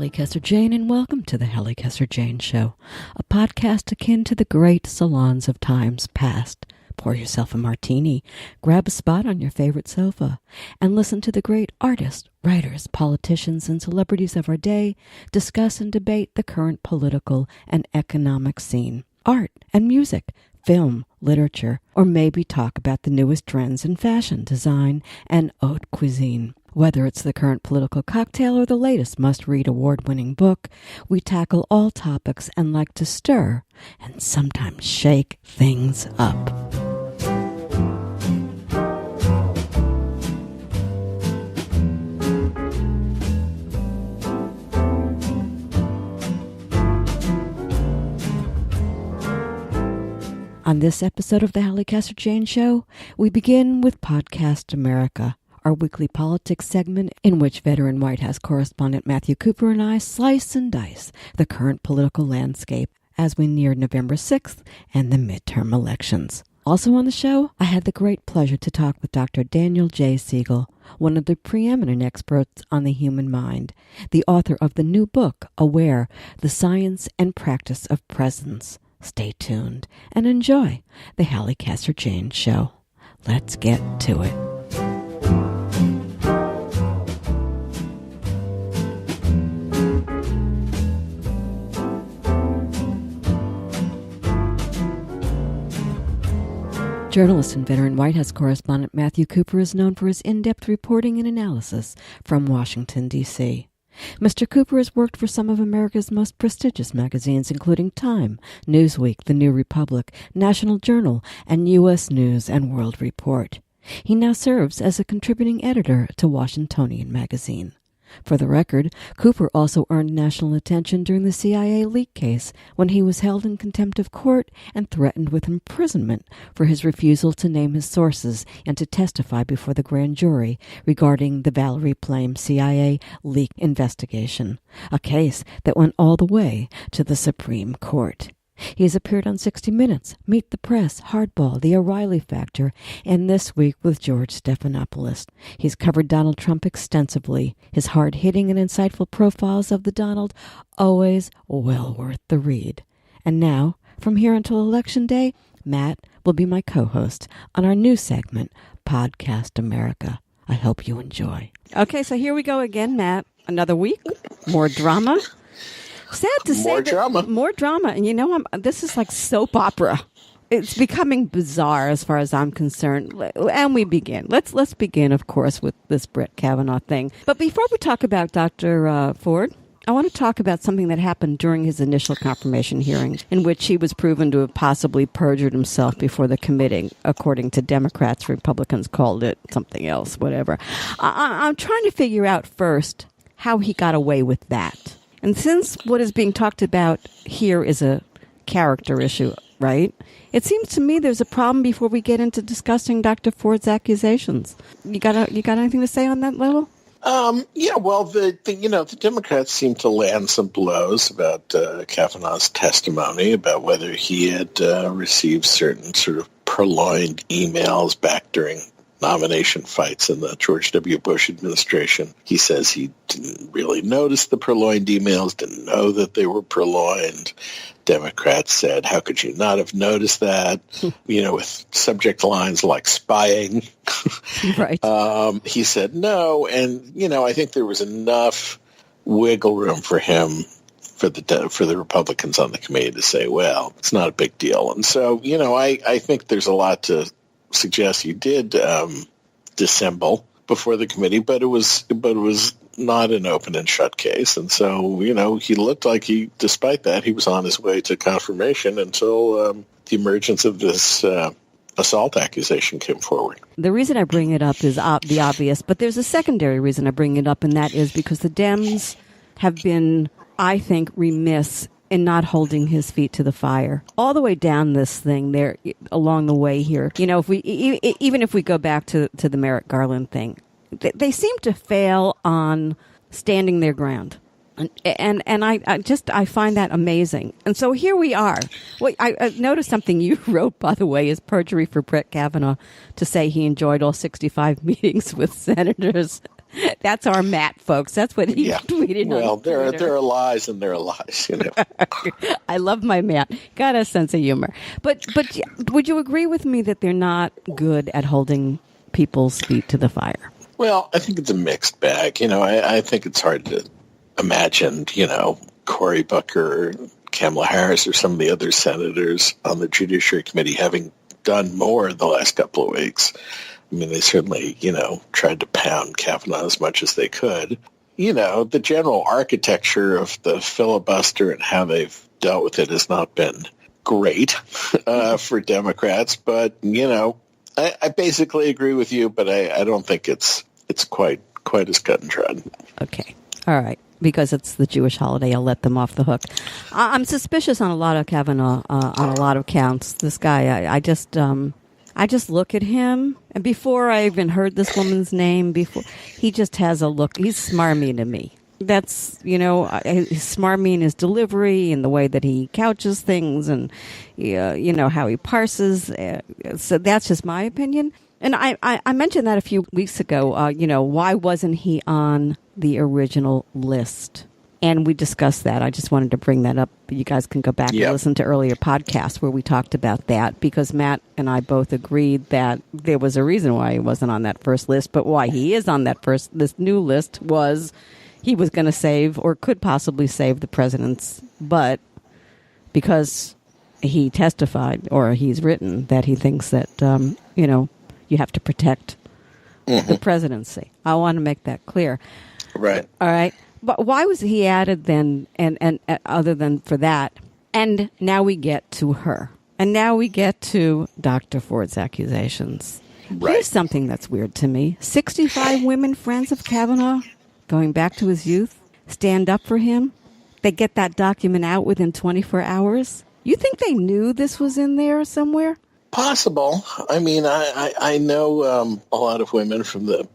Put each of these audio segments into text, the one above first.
Halli Casser-Jayne, and welcome to the Halli Casser-Jayne Show, a podcast akin to the great salons of times past. Pour yourself a martini, grab a spot on your favorite sofa, and listen to the great artists, writers, politicians, and celebrities of our day discuss and debate the current political and economic scene, art and music, film, literature, or maybe talk about the newest trends in fashion, design, and haute cuisine. Whether it's the current political cocktail or the latest must-read award-winning book, we tackle all topics and like to stir and sometimes shake things up. On this episode of the Halli Casser-Jayne Show, we begin with Podcast America, our weekly politics segment in which veteran White House correspondent Matthew Cooper and I slice and dice the current political landscape as we near November 6th and the midterm elections. Also on the show, I had the great pleasure to talk with Dr. Daniel J. Siegel, one of the preeminent experts on the human mind, the author of the new book, Aware, The Science and Practice of Presence. Stay tuned and enjoy the Halli Casser-Jayne Show. Let's get to it. Journalist and veteran White House correspondent Matthew Cooper is known for his in-depth reporting and analysis from Washington, D.C. Mr. Cooper has worked for some of America's most prestigious magazines, including Time, Newsweek, The New Republic, National Journal, and U.S. News and World Report. He now serves as a contributing editor to Washingtonian magazine. For the record, Cooper also earned national attention during the CIA leak case when he was held in contempt of court and threatened with imprisonment for his refusal to name his sources and to testify before the grand jury regarding the Valerie Plame CIA leak investigation, a case that went all the way to the Supreme Court. He has appeared on 60 Minutes, Meet the Press, Hardball, The O'Reilly Factor, and This Week with George Stephanopoulos. He's covered Donald Trump extensively. His hard-hitting and insightful profiles of the Donald, always well worth the read. And now, from here until Election Day, Matt will be my co-host on our new segment, Podcast America. I hope you enjoy. Okay, so here we go again, Matt. Another week, more drama. Sad to say, more drama. And you know, this is like soap opera. It's becoming bizarre as far as I'm concerned. And we begin. Let's begin, of course, with this Brett Kavanaugh thing. But before we talk about Dr. Ford, I want to talk about something that happened during his initial confirmation hearing, in which he was proven to have possibly perjured himself before the committee, according to Democrats. Republicans called it something else, whatever. I'm trying to figure out first how he got away with that. And since what is being talked about here is a character issue, right? It seems to me there's a problem before we get into discussing Dr. Ford's accusations. You got anything to say on that level? Yeah, well, the Democrats seem to land some blows about Kavanaugh's testimony about whether he had received certain sort of purloined emails back during nomination fights in the George W. Bush administration. He says he didn't really notice the purloined emails, didn't know that they were purloined. Democrats said, how could you not have noticed that? With subject lines like spying. Right. He said no. And, I think there was enough wiggle room for him, for the Republicans on the committee to say, well, it's not a big deal. And so, I think there's a lot to suggest he did dissemble before the committee, but it was not an open and shut case. And so, he looked like despite that, he was on his way to confirmation until the emergence of this assault accusation came forward. The reason I bring it up is the obvious, but there's a secondary reason I bring it up, and that is because the Dems have been, I think, remiss in not holding his feet to the fire all the way down this thing there along the way here. If we even if we go back to the Merrick Garland thing, they seem to fail on standing their ground. And I find that amazing. And so here we are. Well, I noticed something you wrote, by the way, is perjury for Brett Kavanaugh to say he enjoyed all 65 meetings with senators. That's our Matt, folks. That's what he tweeted. Well, on Twitter. there are lies and there are lies, I love my Matt. Got a sense of humor. But would you agree with me that they're not good at holding people's feet to the fire? Well, I think it's a mixed bag. I think it's hard to imagine, Cory Booker, Kamala Harris, or some of the other senators on the Judiciary Committee having done more the last couple of weeks. I mean, they certainly, tried to pound Kavanaugh as much as they could. The general architecture of the filibuster and how they've dealt with it has not been great for Democrats. But, I basically agree with you, but I don't think it's quite as cut and dried. Okay. All right. Because it's the Jewish holiday, I'll let them off the hook. I'm suspicious on a lot of Kavanaugh, on a lot of counts. This guy, I just look at him, and before I even heard this woman's name, he just has a look. He's smarmy to me. That's, he's smarmy in his delivery and the way that he couches things and, how he parses. So that's just my opinion. And I mentioned that a few weeks ago, why wasn't he on the original list? And we discussed that. I just wanted to bring that up. You guys can go back and listen to earlier podcasts where we talked about that, because Matt and I both agreed that there was a reason why he wasn't on that first list, but why he is on this new list was he was going to save, or could possibly save, the president's butt, because he testified, or he's written, that he thinks that, you have to protect the presidency. I want to make that clear. Right. All right. But why was he added then, and other than for that? And now we get to her. And now we get to Dr. Ford's accusations. Right. Here's something that's weird to me. 65 women friends of Kavanaugh, going back to his youth, stand up for him. They get that document out within 24 hours. You think they knew this was in there somewhere? Possible. I mean, I know a lot of women from the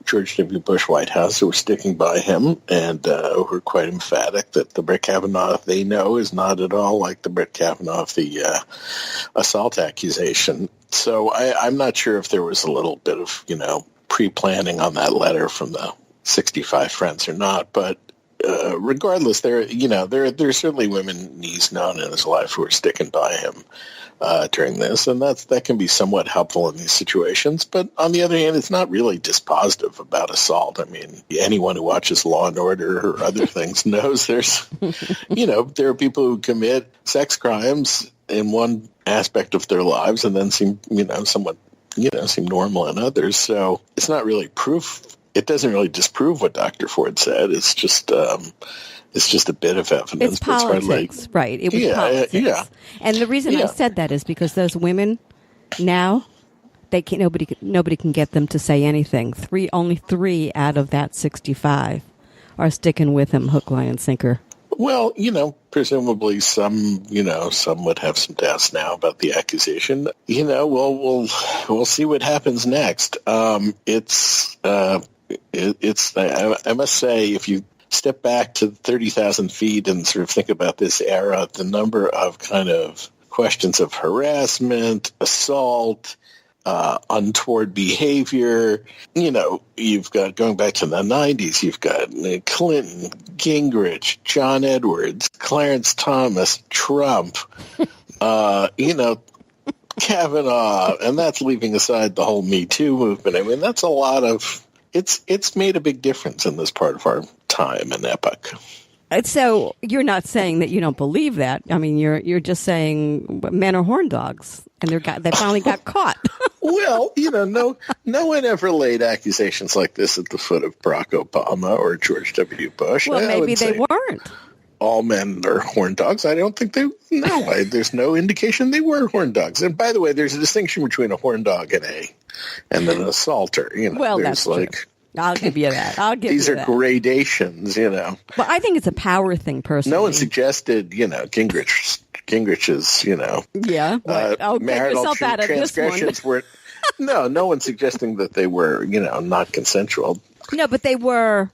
George W. Bush White House who were sticking by him and who were quite emphatic that the Brett Kavanaugh they know is not at all like the Brett Kavanaugh of the assault accusation. So I'm not sure if there was a little bit of, pre-planning on that letter from the 65 friends or not, but regardless, there are certainly women he's known in his life who are sticking by him during this, and that can be somewhat helpful in these situations. But on the other hand, it's not really dispositive about assault. I mean, anyone who watches Law and Order or other things knows there's, there are people who commit sex crimes in one aspect of their lives and then seem normal in others. So it's not really proof. It doesn't really disprove what Dr. Ford said. It's just a bit of evidence. It's politics, right? It was politics. Yeah. And the reason I said that is because those women now, nobody can get them to say anything. Only 3 out of that 65 are sticking with him, hook, line, and sinker. Well, presumably some would have some doubts now about the accusation. We'll see what happens next. I must say, if you step back to 30,000 feet and sort of think about this era, the number of kind of questions of harassment, assault, untoward behavior, you've got, going back to the 90s, you've got Clinton, Gingrich, John Edwards, Clarence Thomas, Trump, Kavanaugh, and that's leaving aside the whole Me Too movement. I mean, that's a lot of, it's made a big difference in this part of our time and epoch. So you're not saying that you don't believe that. I mean, you're just saying men are horn dogs, and they finally got caught. Well, no one ever laid accusations like this at the foot of Barack Obama or George W. Bush. Well, maybe they weren't. All men are horn dogs. I don't think there's no indication they were horn dogs. And by the way, there's a distinction between a horn dog and an assaulter. Well, that's true. I'll give you that. These are gradations, Well, I think it's a power thing, personally. No one suggested, Gingrich's, marital transgressions were. No one suggesting that they were, not consensual. No, but they were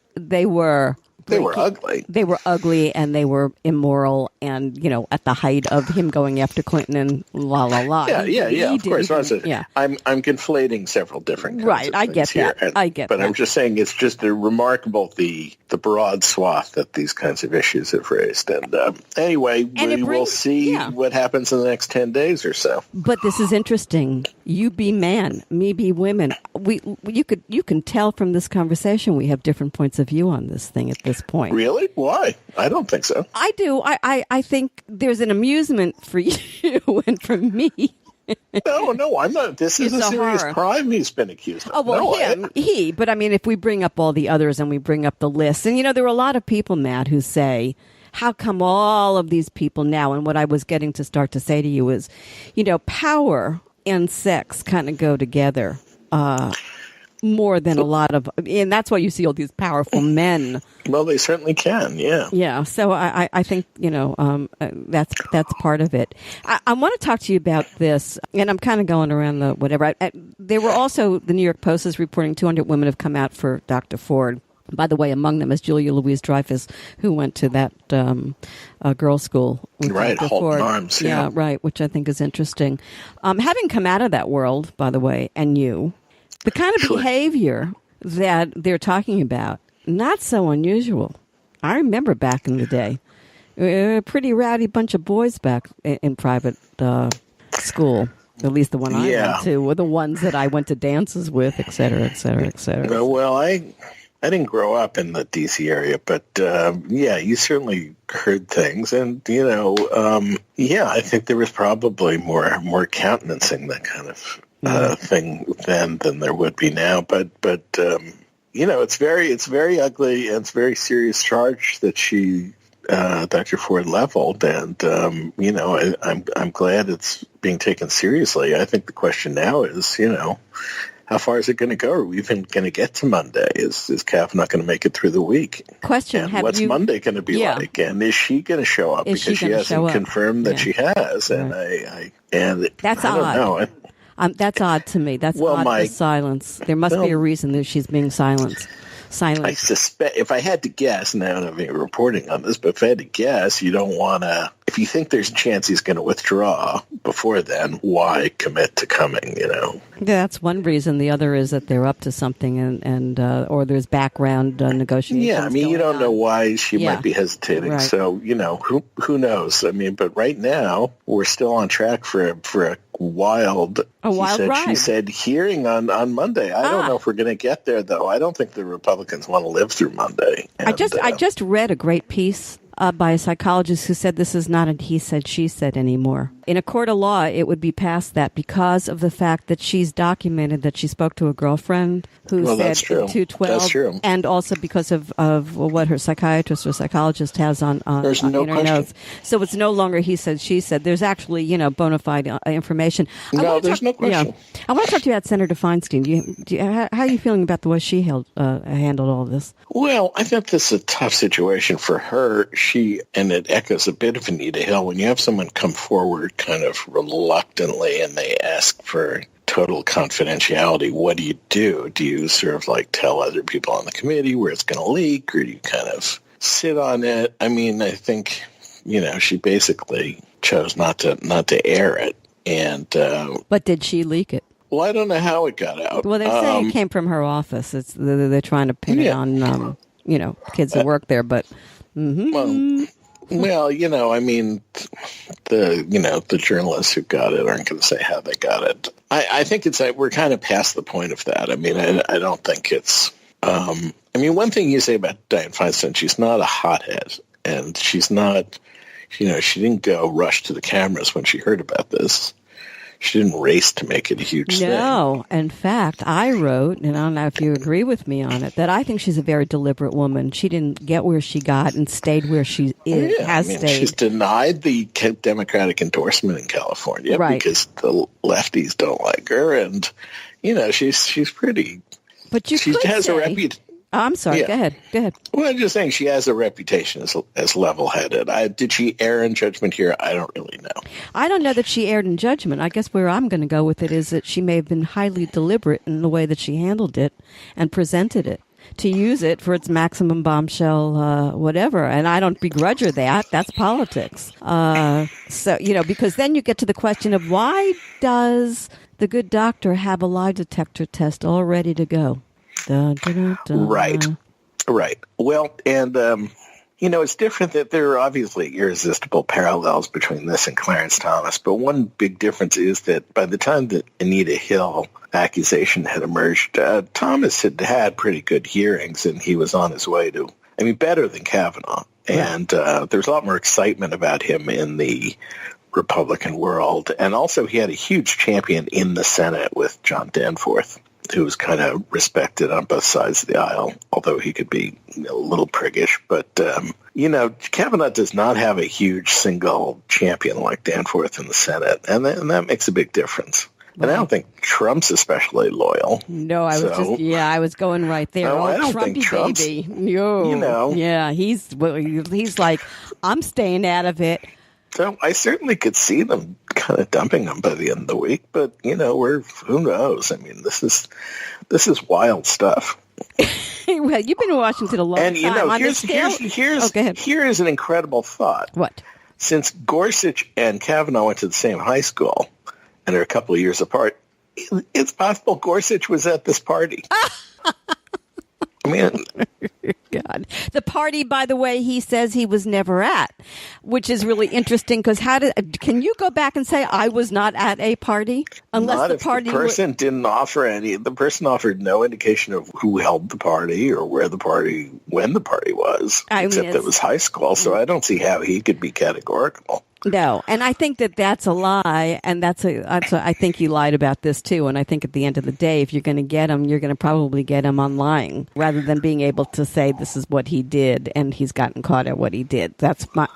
They were ugly. They were ugly, and they were immoral, and, at the height of him going after Clinton and la, la, la. Yeah, of course. I'm conflating several different kinds right, of I things get here. that. I get but that. I'm just saying it's just a remarkable, the broad swath that these kinds of issues have raised. And anyway, we will see what happens in the next 10 days or so. But this is interesting. You be man, me be women. You can tell from this conversation we have different points of view on this thing at this point. Really? Why? I don't think so. I do. I think there's an amusement for you and for me. No, I'm not. This is a serious crime he's been accused of. Oh, well, but I mean, if we bring up all the others and we bring up the list, and there are a lot of people, Matt, who say, how come all of these people now? And what I was getting to start to say to you is, power and sex kind of go together more than a lot of, and that's why you see all these powerful men. Well, they certainly can, yeah. Yeah, so I think, that's part of it. I want to talk to you about this, and I'm kind of going around the whatever. There were also, the New York Post is reporting 200 women have come out for Dr. Ford. By the way, among them is Julia Louise-Dreyfus, who went to that girls' school. Right, Holton Arms. Yeah, right, which I think is interesting. Having come out of that world, by the way, and the kind of behavior that they're talking about, not so unusual. I remember back in the day, a pretty rowdy bunch of boys back in private school. At least the one I went to, were the ones that I went to dances with, et cetera, et cetera, et cetera. Well, I didn't grow up in the D.C. area, but you certainly heard things, and I think there was probably more countenancing that kind of thing then than there would be now. But it's very ugly, and it's a very serious charge that Dr. Ford leveled, and I'm glad it's being taken seriously. I think the question now is, how far is it going to go? Are we even going to get to Monday? Is Kavanaugh going to make it through the week? Question: and what's Monday going to be like? And is she going to show up? Because she hasn't confirmed that she has. And that's I don't know. That's odd to me. That's odd for silence. There must be a reason that she's being silenced. I suspect, if I had to guess, and I don't have any reporting on this, but if I had to guess, you don't want to, if you think there's a chance he's going to withdraw before then, why commit to coming, That's one reason. The other is that they're up to something, and or there's background negotiations. Yeah, I mean, you don't know why she might be hesitating. Right. So, who knows? I mean, but right now, we're still on track for a wild ride. She said hearing on Monday. I don't know if we're going to get there, though. I don't think the Republicans want to live through Monday. And, I just read a great piece by a psychologist who said this is not a he said, she said anymore. In a court of law, it would be past that because of the fact that she's documented that she spoke to a girlfriend who said 212. That's true. And also because of what her psychiatrist or psychologist has on There's no in her question. notes. So it's no longer he said, she said. There's actually, bona fide information. There's no question. I want to talk to you about Senator Feinstein. How are you feeling about the way she handled all this? Well, I think this is a tough situation for her. And it echoes a bit of Anita Hill. When you have someone come forward kind of reluctantly and they ask for total confidentiality, what do? Do you sort of tell other people on the committee where it's going to leak, or do you kind of sit on it? I mean, I think, she basically chose not to air it. And but did she leak it? Well, I don't know how it got out. Well, they're saying it came from her office. They're trying to pin it on kids who work there, but. Mm-hmm. Well, I mean, the journalists who got it aren't going to say how they got it. I think it's we're kind of past the point of that. I mean, I don't think it's. One thing you say about Dianne Feinstein, she's not a hothead, and she's not. She didn't go rush to the cameras when she heard about this. She didn't race to make it a huge thing. No. In fact, I wrote, and I don't know if you agree with me on it, that I think she's a very deliberate woman. She didn't get where she got and stayed where she stayed. She's denied the Democratic endorsement in California because the lefties don't like her, and she's pretty. But she has a reputation. Oh, I'm sorry. Yeah. Go ahead. Well, I'm just saying she has a reputation as level-headed. Did she err in judgment here? I don't really know. I don't know that she erred in judgment. I guess where I'm going to go with it is that she may have been highly deliberate in the way that she handled it and presented it. to use it for its maximum bombshell, whatever. And I don't begrudge her that. That's politics. So, because then you get to the question of why does the good doctor have a lie detector test all ready to go? Dun, dun, dun, dun. Right. Well, and, it's different that there are obviously irresistible parallels between this and Clarence Thomas. But one big difference is that by the time the Anita Hill accusation had emerged, Thomas had had pretty good hearings, and he was on his way to, better than Kavanaugh. And there's a lot more excitement about him in the Republican world. And also he had a huge champion in the Senate with John Danforth, who was kind of respected on both sides of the aisle, although he could be a little priggish. But, Kavanaugh does not have a huge single champion like Danforth in the Senate, and that makes a big difference. And I don't think Trump's especially loyal. No, I was going right there. No, I don't think Trump's, baby. No. Yeah, he's like, I'm staying out of it. So I certainly could see them kind of dumping him by the end of the week, but who knows? This is wild stuff. Well, you've been in Washington a long time. And here's an incredible thought. What? Since Gorsuch and Kavanaugh went to the same high school and are a couple of years apart, it's possible Gorsuch was at this party. God. The party, by the way, he says he was never at, which is really interesting because can you go back and say I was not at a party? Unless the person didn't offer any. The person offered no indication of who held the party or when the party was, except it was high school. So I don't see how he could be categorical. No, and I think that's a lie, and I think he lied about this too. And I think at the end of the day, if you're going to get him, you're going to probably get him on lying rather than being able to say this is what he did and he's gotten caught at what he did. That's my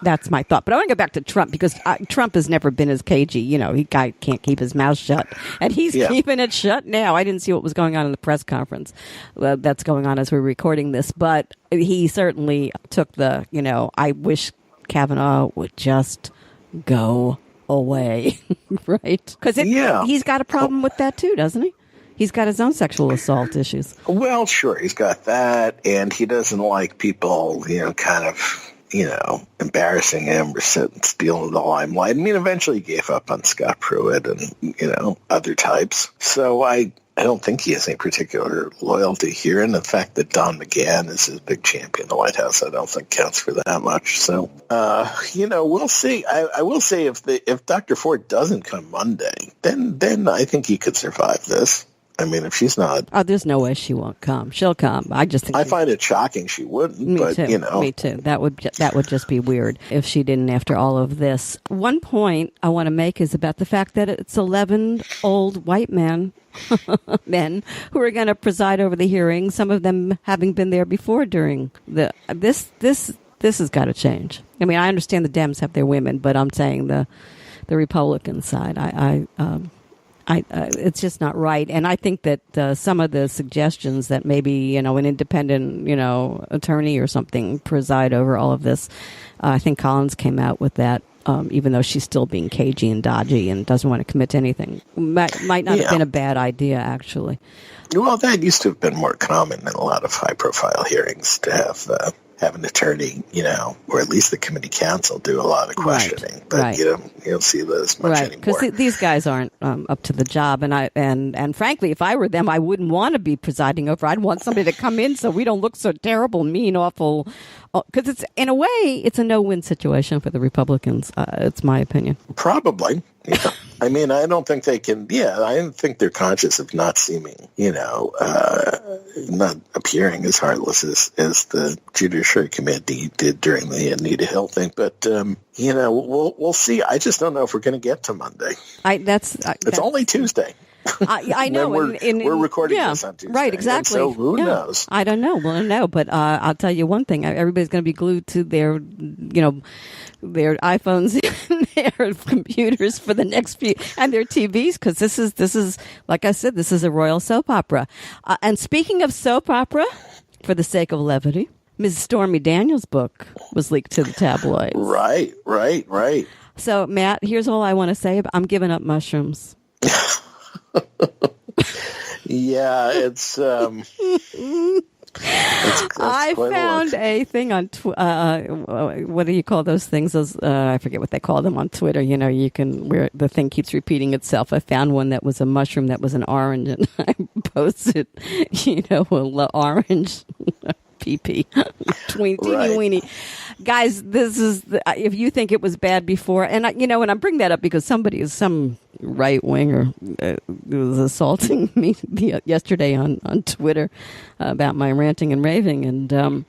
thought. But I want to go back to Trump because Trump has never been as cagey. He can't keep his mouth shut, and he's keeping it shut now. I didn't see what was going on in the press conference that's going on as we're recording this, but he certainly took the I wish Kavanaugh would just go away, right? Because he's got a problem with that too, doesn't he? He's got his own sexual assault issues. Well, sure, he's got that, and he doesn't like people, kind of, embarrassing him or stealing the limelight. Eventually he gave up on Scott Pruitt and, other types. So I don't think he has any particular loyalty here. And the fact that Don McGahn is his big champion in the White House, I don't think counts for that much. So, we'll see. I will say if Dr. Ford doesn't come Monday, then I think he could survive this. If she's not... Oh, there's no way she won't come. She'll come. I just think... I find it shocking she wouldn't, Me too. That would just be weird if she didn't after all of this. One point I want to make is about the fact that it's 11 old white men who are going to preside over the hearing, some of them having been there before during this has got to change. I understand the Dems have their women, but I'm saying the Republican side, it's just not right. And I think that some of the suggestions that maybe, an independent, attorney or something preside over all of this, I think Collins came out with that, even though she's still being cagey and dodgy and doesn't want to commit to anything. Might not have been a bad idea, actually. Well, that used to have been more common in a lot of high-profile hearings to have an attorney, or at least the committee counsel do a lot of questioning. But you don't see that as much anymore. Because these guys aren't up to the job. And frankly, if I were them, I wouldn't want to be presiding over. I'd want somebody to come in so we don't look so terrible, mean, awful. Because it's, in a way, it's a no-win situation for the Republicans. It's my opinion. Probably. Yeah. I don't think they can. Yeah, I don't think they're conscious of not seeming, not appearing as heartless as the Judiciary Committee did during the Anita Hill thing. But we'll see. I just don't know if we're going to get to Monday. It's only Tuesday. I know. We're recording this on Tuesday. Right, exactly. So who knows? I don't know. We'll know. But I'll tell you one thing. Everybody's going to be glued to their iPhones and their computers for the next few, and their TVs, because this is, like I said, this is a royal soap opera. And speaking of soap opera, for the sake of levity, Ms. Stormy Daniels' book was leaked to the tabloids. Right. So, Matt, here's all I want to say. I'm giving up mushrooms. Yeah, it's I found a thing on what do you call those things? Those I forget what they call them on Twitter. You know, you can where the thing keeps repeating itself. I found one that was a mushroom that was an orange, and I posted, you know, orange PP, teeny weeny. Guys, this is if you think it was bad before, and and I bring that up because some right winger was assaulting me yesterday on Twitter about my ranting and raving, and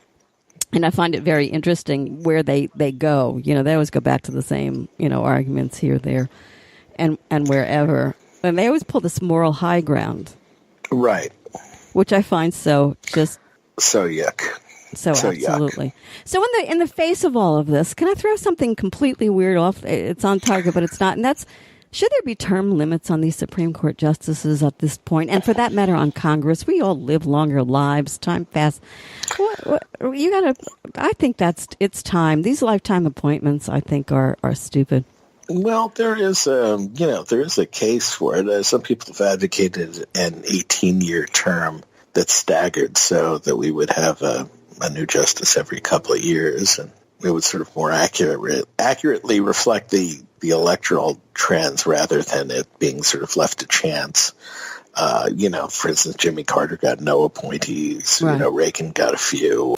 I find it very interesting where they go. You know, they always go back to the same arguments here, there, and wherever, and they always pull this moral high ground, right? Which I find so yuck. So absolutely. Yuck. So in the face of all of this, can I throw something completely weird off? It's on target, but it's not. And that's, should there be term limits on these Supreme Court justices at this point? And for that matter, on Congress, we all live longer lives. Time fast. I think it's time. These lifetime appointments, I think, are stupid. Well, there is a case for it. Some people have advocated an 18-year term that's staggered so that we would have a new justice every couple of years, and it would sort of more accurately reflect the electoral trends rather than it being sort of left to chance. For instance, Jimmy Carter got no appointees. Right. Reagan got a few.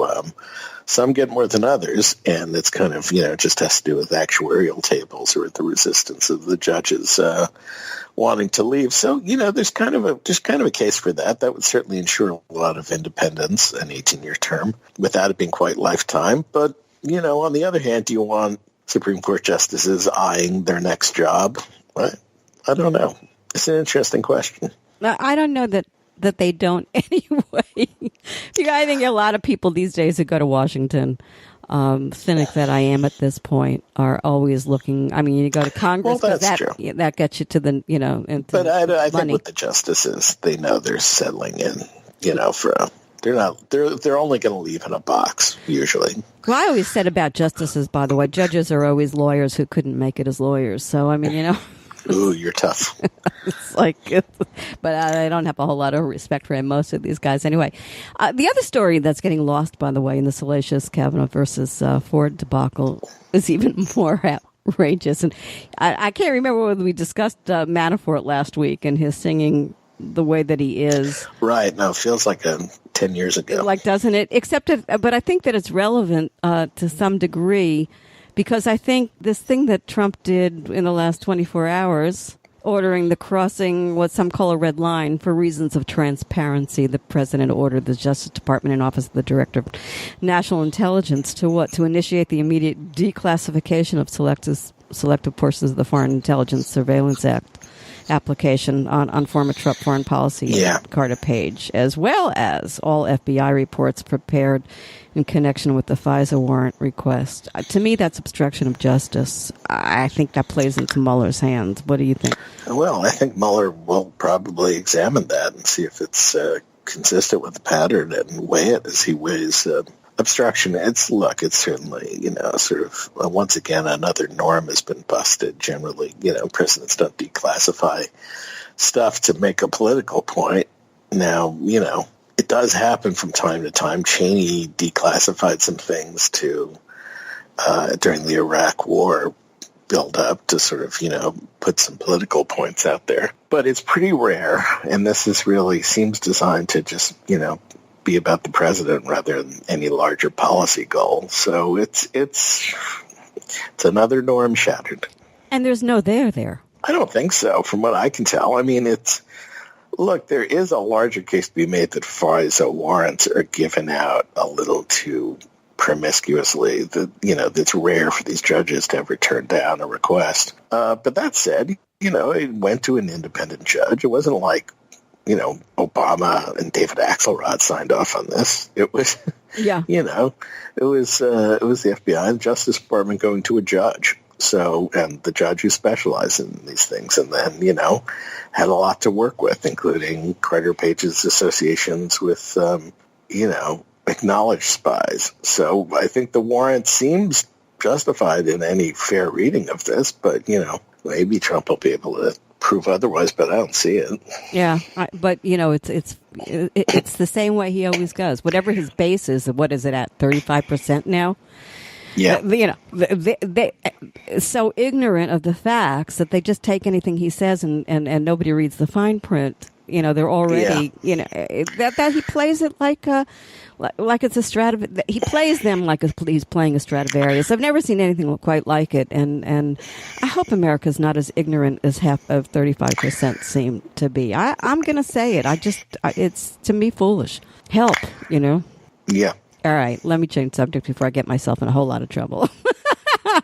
Some get more than others, and it's kind of, just has to do with actuarial tables or the resistance of the judges wanting to leave. So, there's kind of a case for that. That would certainly ensure a lot of independence, an 18-year term, without it being quite lifetime. But, on the other hand, do you want Supreme Court justices eyeing their next job? I don't know. It's an interesting question. I don't know that they don't anyway. I think a lot of people these days who go to Washington, cynic that I am at this point, are always looking. I mean, you go to Congress, well, that's true. That gets you to the, into But I think with the justices, they know they're settling in, they're only going to leave in a box, usually. Well, I always said about justices, by the way, judges are always lawyers who couldn't make it as lawyers. So, I mean, Ooh, you're tough. But I don't have a whole lot of respect for most of these guys anyway. The other story that's getting lost, by the way, in the salacious Kavanaugh versus Ford debacle is even more outrageous. And I can't remember whether we discussed Manafort last week and his singing the way that he is. Right. No, it feels like 10 years ago. Doesn't it? But I think that it's relevant to some degree, because I think this thing that Trump did in the last 24 hours, ordering the crossing what some call a red line for reasons of transparency, the president ordered the Justice Department and Office of the Director of National Intelligence to initiate the immediate declassification of selective portions of the Foreign Intelligence Surveillance Act application on former Trump foreign policy Carter Page, as well as all FBI reports prepared in connection with the FISA warrant request. To me, that's obstruction of justice. I think that plays into Mueller's hands. What do you think? Well, I think Mueller will probably examine that and see if it's consistent with the pattern and weigh it as he weighs obstruction. It's certainly, sort of, once again, another norm has been busted. Generally, presidents don't declassify stuff to make a political point. Now, it does happen from time to time. Cheney declassified some things during the Iraq War build up to sort of, put some political points out there. But it's pretty rare, and this seems designed to just, be about the president rather than any larger policy goal. So it's another norm shattered. And there's no there. I don't think so, from what I can tell. I mean, there is a larger case to be made that FISA warrants are given out a little too promiscuously. That's rare for these judges to ever turn down a request. But that said, it went to an independent judge. It wasn't like, Obama and David Axelrod signed off on this. It was, it was the FBI and the Justice Department going to a judge. So, and the judge who specialized in these things, and then, had a lot to work with, including Carter Page's associations with, acknowledged spies. So I think the warrant seems justified in any fair reading of this, but, maybe Trump will be able to prove otherwise, but I don't see it. Yeah, but it's the same way he always goes. Whatever his base is, what is it at 35% now? Yeah, they so ignorant of the facts that they just take anything he says and nobody reads the fine print. They're already that he plays it like it's a Stradivarius. He plays them like he's playing a Stradivarius. I've never seen anything quite like it, and I hope America's not as ignorant as half of 35% seem to be. I'm going to say it. It's to me foolish. Help, Yeah. All right, let me change subject before I get myself in a whole lot of trouble. I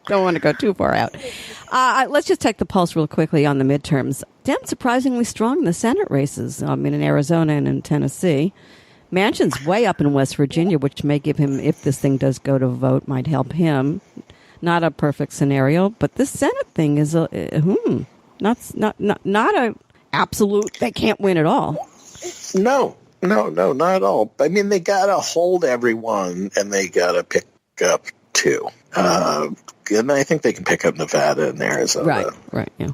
don't want to go too far out. Let's just take the pulse real quickly on the midterms. Dems surprisingly strong in the Senate races. In Arizona and in Tennessee. Manchin's way up in West Virginia, which may give him, if this thing does go to vote, might help him. Not a perfect scenario, but this Senate thing is not a absolute. They can't win at all. No, not at all. I mean, they got to hold everyone, and they got to pick up two. And I think they can pick up Nevada and Arizona. Right, yeah.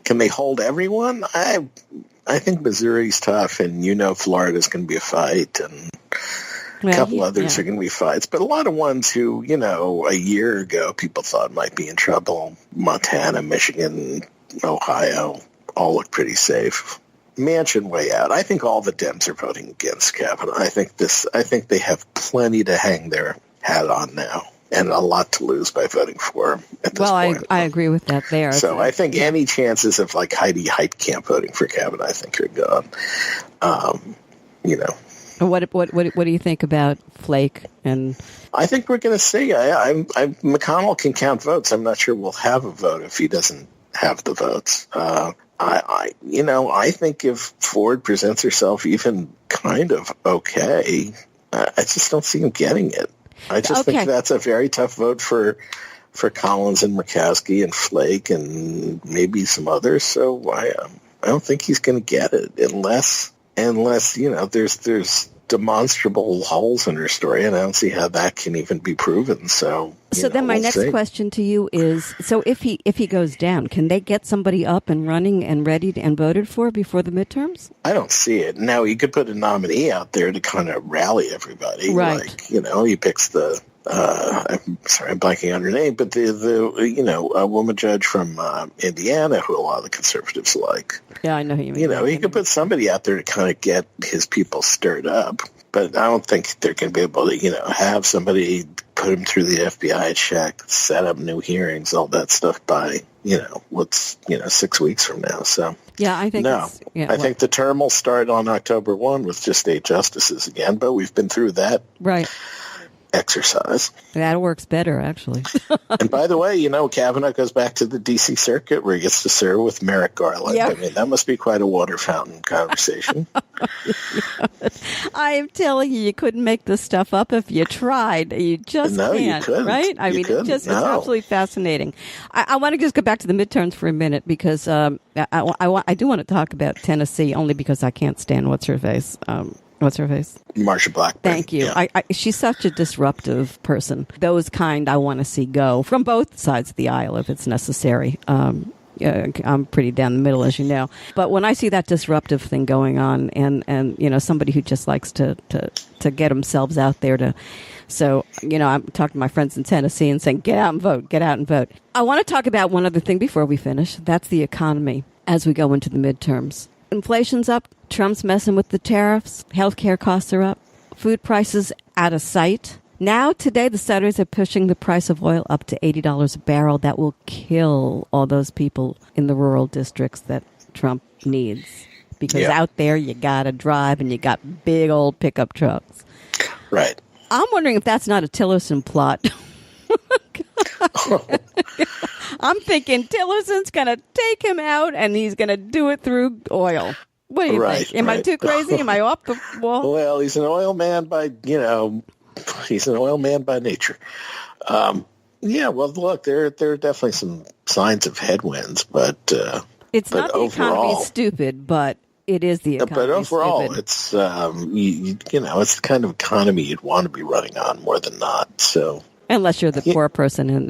Can they hold everyone? I think Missouri's tough, and Florida's going to be a fight, and a couple others are going to be fights. But a lot of ones who, a year ago people thought might be in trouble, Montana, Michigan, Ohio, all look pretty safe. Manchin way out. I think all the Dems are voting against Kavanaugh. I think they have plenty to hang their hat on now, and a lot to lose by voting for him at this point. I agree with that there. So I think any chances of like Heidi Heitkamp voting for Kavanaugh, I think, are gone. What do you think about Flake? And I think we're going to see. McConnell can count votes. I'm not sure we'll have a vote if he doesn't have the votes. I think if Ford presents herself even kind of okay, I just don't see him getting it. I just think that's a very tough vote for Collins and Murkowski and Flake and maybe some others. So I don't think he's going to get it unless there's demonstrable holes in her story, and I don't see how that can even be proven. So then my next question to you is: so if he goes down, can they get somebody up and running and ready and voted for before the midterms? I don't see it. Now you could put a nominee out there to kind of rally everybody, right? Like he picks the. I'm sorry, I'm blanking on her name, but a woman judge from Indiana who a lot of the conservatives like. Yeah, I know who you mean. He could put somebody out there to kind of get his people stirred up, but I don't think they're going to be able to, have somebody put him through the FBI check, set up new hearings, all that stuff by, 6 weeks from now. So yeah, I think I think the term will start on October 1 with just 8 justices again, but we've been through that. Right. Exercise. That works better, actually. And by the way, Kavanaugh goes back to the D.C. Circuit where he gets to serve with Merrick Garland. Yep. I mean, that must be quite a water fountain conversation. I am telling you couldn't make this stuff up if you tried. You just can't, you couldn't. Right? I mean, it's absolutely fascinating. I want to just go back to the midterms for a minute because I do want to talk about Tennessee only because I can't stand what's her face. Marsha Blackburn. Thank you. Yeah. She's such a disruptive person. Those kind I want to see go from both sides of the aisle if it's necessary. I'm pretty down the middle, as you know. But when I see that disruptive thing going on and somebody who just likes to get themselves out there so, I'm talking to my friends in Tennessee and saying, get out and vote. I want to talk about one other thing before we finish. That's the economy as we go into the midterms. Inflation's up. Trump's messing with the tariffs. Healthcare costs are up. Food prices out of sight. Now, today, the senators are pushing the price of oil up to $80 a barrel. That will kill all those people in the rural districts that Trump needs. Because out there, you got to drive and you got big old pickup trucks. Right. I'm wondering if that's not a Tillerson plot. I'm thinking Tillerson's going to take him out and he's going to do it through oil. What do you think? Am I too crazy? Am I off the wall? Well, he's an oil man by nature. Well, look, there are definitely some signs of headwinds, but it's not the economy's stupid, but it is the economy. But overall, stupid. It's it's the kind of economy you'd want to be running on more than not. So Unless you're the poor person and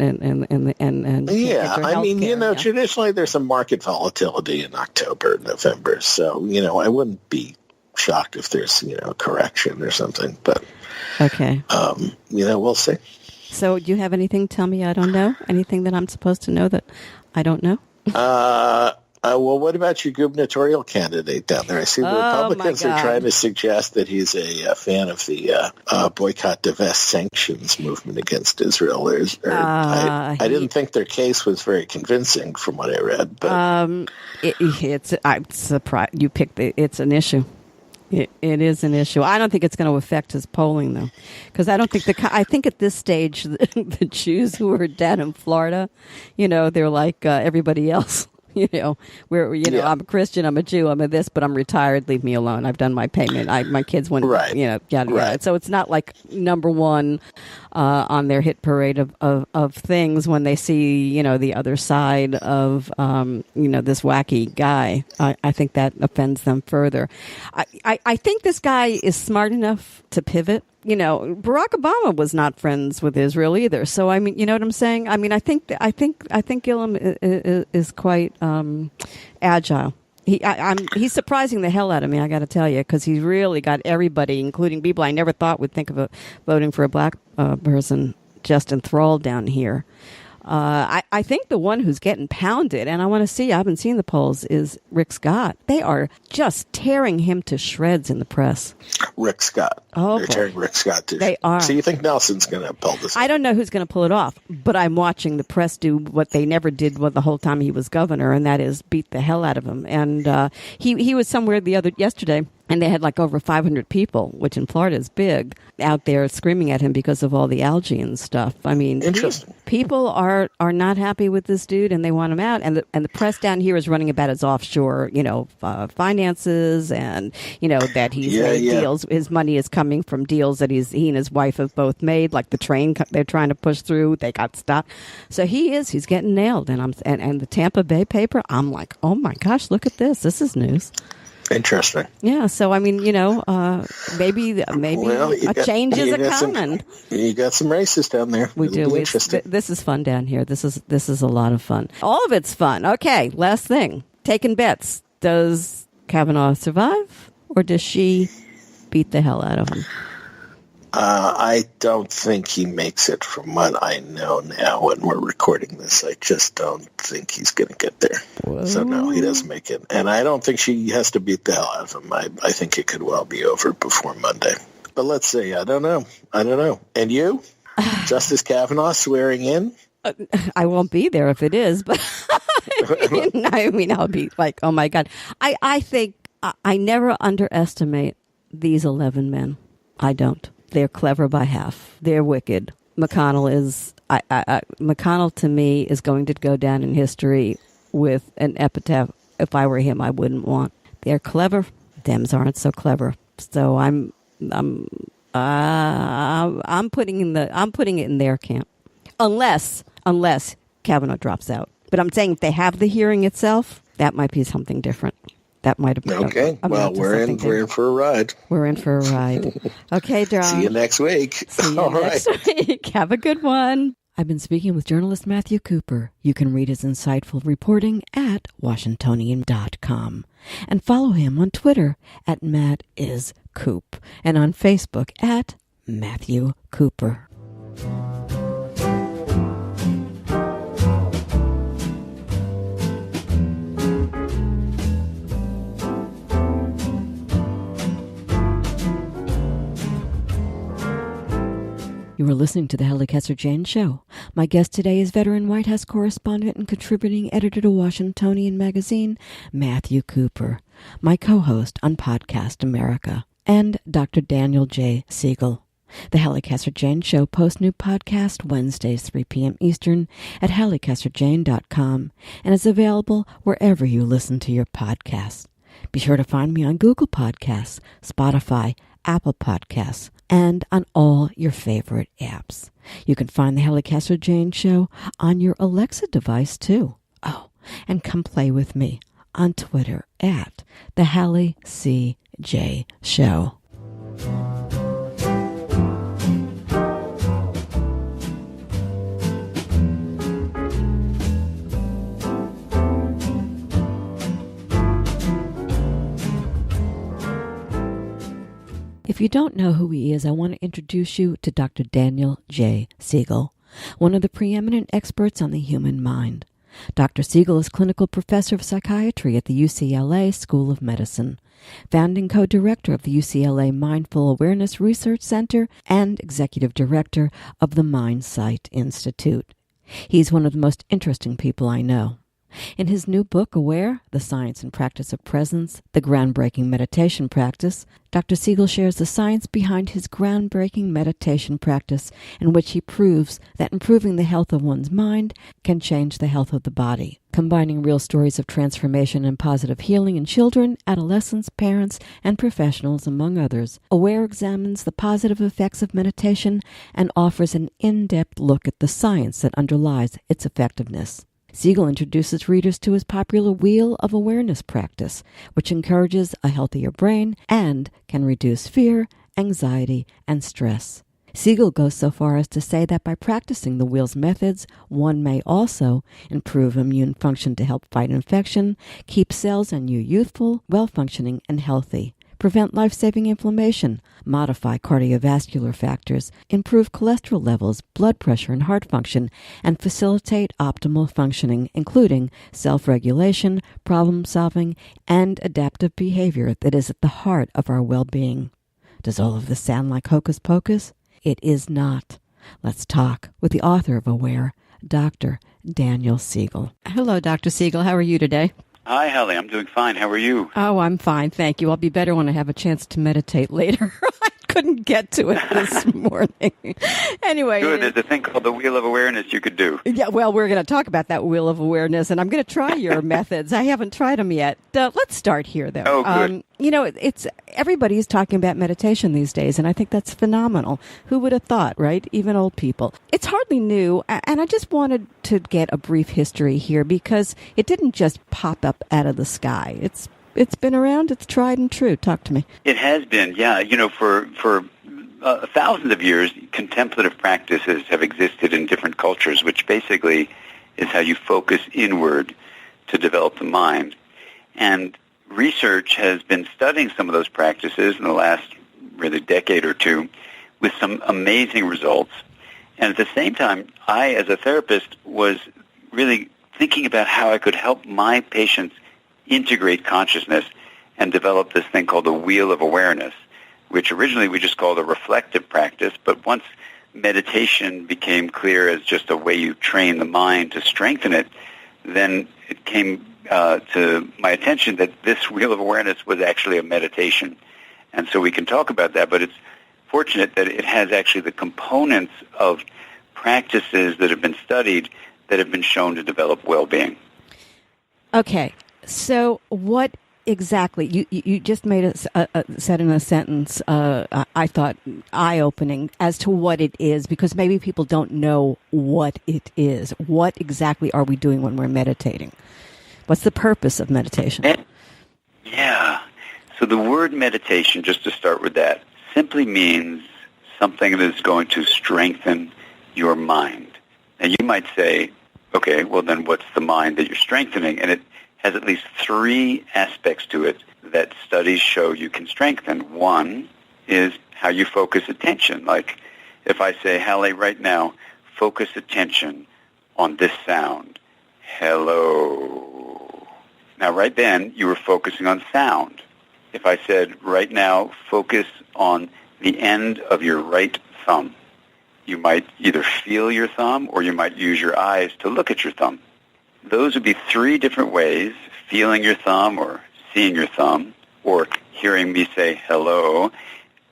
yeah, I mean, healthcare, traditionally there's some market volatility in October and November. So, I wouldn't be shocked if there's, a correction or something. But, okay. We'll see. So do you have anything to tell me I don't know? Anything that I'm supposed to know that I don't know? Well, what about your gubernatorial candidate down there? I see the Republicans are trying to suggest that he's a fan of the boycott, divest, sanctions movement against Israel. I didn't think their case was very convincing from what I read. But I'm surprised you picked it's an issue. It is an issue. I don't think it's going to affect his polling, though, because I don't think I think at this stage the Jews who are dead in Florida, they're like everybody else. I'm a Christian, I'm a Jew, I'm a this, but I'm retired. Leave me alone. I've done my payment. My kids went, yada yada. So it's not like number one on their hit parade of things when they see the other side of this wacky guy. I think that offends them further. I think this guy is smart enough to pivot. Barack Obama was not friends with Israel either. So I mean, you know what I'm saying? I mean, I think Gillum is quite agile. He's surprising the hell out of me, I got to tell you, because he's really got everybody, including people I never thought would think of voting for a black person, just enthralled down here. I think the one who's getting pounded, and I haven't seen the polls, is Rick Scott. They are just tearing him to shreds in the press. Rick Scott. Oh, they're tearing Rick Scott to They are. So you think Nelson's going to pull this? I don't know who's going to pull it off, but I'm watching the press do what they never did the whole time he was governor, and that is beat the hell out of him. And he was somewhere yesterday. And they had like over 500 people, which in Florida is big, out there screaming at him because of all the algae and stuff. I mean, people are not happy with this dude, and they want him out. And the press down here is running about his offshore, finances, and that he's made deals. His money is coming from deals that he and his wife have both made, like the train they're trying to push through. They got stopped. So he's getting nailed. And the Tampa Bay paper, I'm like, oh my gosh, look at this. This is news. Interesting. Yeah, so I mean, maybe a change is a coming. You got some races down there. We do. This is fun down here. This is a lot of fun. All of it's fun. Okay, last thing. Taking bets. Does Kavanaugh survive, or does she beat the hell out of him? I don't think he makes it from what I know now when we're recording this. I just don't think he's going to get there. Whoa. So, no, he doesn't make it. And I don't think she has to beat the hell out of him. I think it could well be over before Monday. But let's see. I don't know. And you? Justice Kavanaugh swearing in? I won't be there if it is, but I mean, I'll be like, oh, my God. I think I never underestimate these 11 men. I don't. They're clever by half. They're wicked. McConnell is, McConnell to me is going to go down in history with an epitaph. If I were him, I wouldn't want. They're clever. Dems aren't so clever. So I'm putting it in their camp, unless Kavanaugh drops out. But I'm saying if they have the hearing itself, that might be something different. That might have been okay. Well, we're in for a ride. We're in for a ride. Okay, Dawn. See you next week. See you next week. Have a good one. I've been speaking with journalist Matthew Cooper. You can read his insightful reporting at Washingtonian.com and follow him on Twitter at MattIsCoop and on Facebook at Matthew Cooper. You are listening to the Halli Casser-Jayne Show. My guest today is veteran White House correspondent and contributing editor to Washingtonian magazine, Matthew Cooper, my co-host on Podcast America, and Dr. Daniel J. Siegel. The Halli Casser-Jayne Show posts new podcast Wednesdays, 3 p.m. Eastern at hallicasserjayne.com and is available wherever you listen to your podcasts. Be sure to find me on Google Podcasts, Spotify, Apple Podcasts, and on all your favorite apps. You can find the Halli Casser-Jayne Show on your Alexa device, too. Oh, and come play with me on Twitter at the Halli CJ Show. If you don't know who he is, I want to introduce you to Dr. Daniel J. Siegel, one of the preeminent experts on the human mind. Dr. Siegel is clinical professor of psychiatry at the UCLA School of Medicine, founding co-director of the UCLA Mindful Awareness Research Center, and executive director of the MindSight Institute. He's one of the most interesting people I know. In his new book, Aware, The Science and Practice of Presence, the groundbreaking meditation practice, Dr. Siegel shares the science behind his groundbreaking meditation practice, in which he proves that improving the health of one's mind can change the health of the body. Combining real stories of transformation and positive healing in children, adolescents, parents, and professionals, among others, Aware examines the positive effects of meditation and offers an in-depth look at the science that underlies its effectiveness. Siegel introduces readers to his popular Wheel of Awareness practice, which encourages a healthier brain and can reduce fear, anxiety, and stress. Siegel goes so far as to say that by practicing the Wheel's methods, one may also improve immune function to help fight infection, keep cells and you youthful, well-functioning, and healthy, prevent life-saving inflammation, modify cardiovascular factors, improve cholesterol levels, blood pressure, and heart function, and facilitate optimal functioning, including self-regulation, problem-solving, and adaptive behavior that is at the heart of our well-being. Does all of this sound like hocus pocus? It is not. Let's talk with the author of Aware, Dr. Daniel Siegel. Hello, Dr. Siegel. How are you today? Hi, Halli. I'm doing fine. How are you? Oh, I'm fine, thank you. I'll be better when I have a chance to meditate later. I couldn't get to it this morning. Anyway. Good. There's a thing called the Wheel of Awareness you could do. Yeah, well, we're going to talk about that Wheel of Awareness, and I'm going to try your methods. I haven't tried them yet. Let's start here, though. Oh, good. It's everybody's talking about meditation these days, and I think that's phenomenal. Who would have thought, right? Even old people. It's hardly new, and I just wanted to get a brief history here because it didn't just pop up out of the sky. It's been around. It's tried and true. Talk to me. It has been, yeah. For thousands of years, contemplative practices have existed in different cultures, which basically is how you focus inward to develop the mind. And research has been studying some of those practices in the last really decade or two with some amazing results. And at the same time, I, as a therapist, was really thinking about how I could help my patients integrate consciousness and develop this thing called the Wheel of Awareness, which originally we just called a reflective practice, but once meditation became clear as just a way you train the mind to strengthen it, then it came to my attention that this Wheel of Awareness was actually a meditation. And so we can talk about that, but it's fortunate that it has actually the components of practices that have been studied that have been shown to develop well-being. Okay, so what exactly, you just made said in a sentence, I thought eye-opening as to what it is, because maybe people don't know what it is. What exactly are we doing when we're meditating? What's the purpose of meditation? Yeah, so the word meditation, just to start with that, simply means something that is going to strengthen your mind. And you might say, okay, well then what's the mind that you're strengthening? And it has at least three aspects to it that studies show you can strengthen. One is how you focus attention. Like if I say, Halli, right now, focus attention on this sound. Hello. Now, right then, you were focusing on sound. If I said, right now, focus on the end of your right thumb, you might either feel your thumb or you might use your eyes to look at your thumb. Those would be three different ways, feeling your thumb or seeing your thumb or hearing me say hello,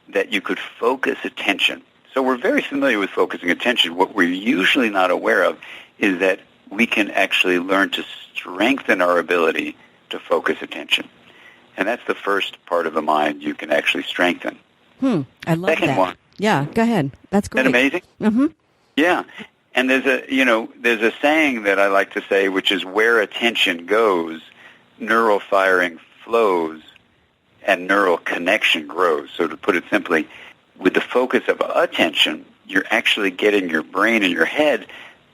that you could focus attention. So we're very familiar with focusing attention. What we're usually not aware of is that we can actually learn to strengthen our ability to focus attention. And that's the first part of the mind you can actually strengthen. I love Second that. One. Yeah, go ahead. That's great. Isn't that amazing? Mm-hmm. Yeah. And there's a saying that I like to say, which is where attention goes, neural firing flows, and neural connection grows. So to put it simply, with the focus of attention, you're actually getting your brain and your head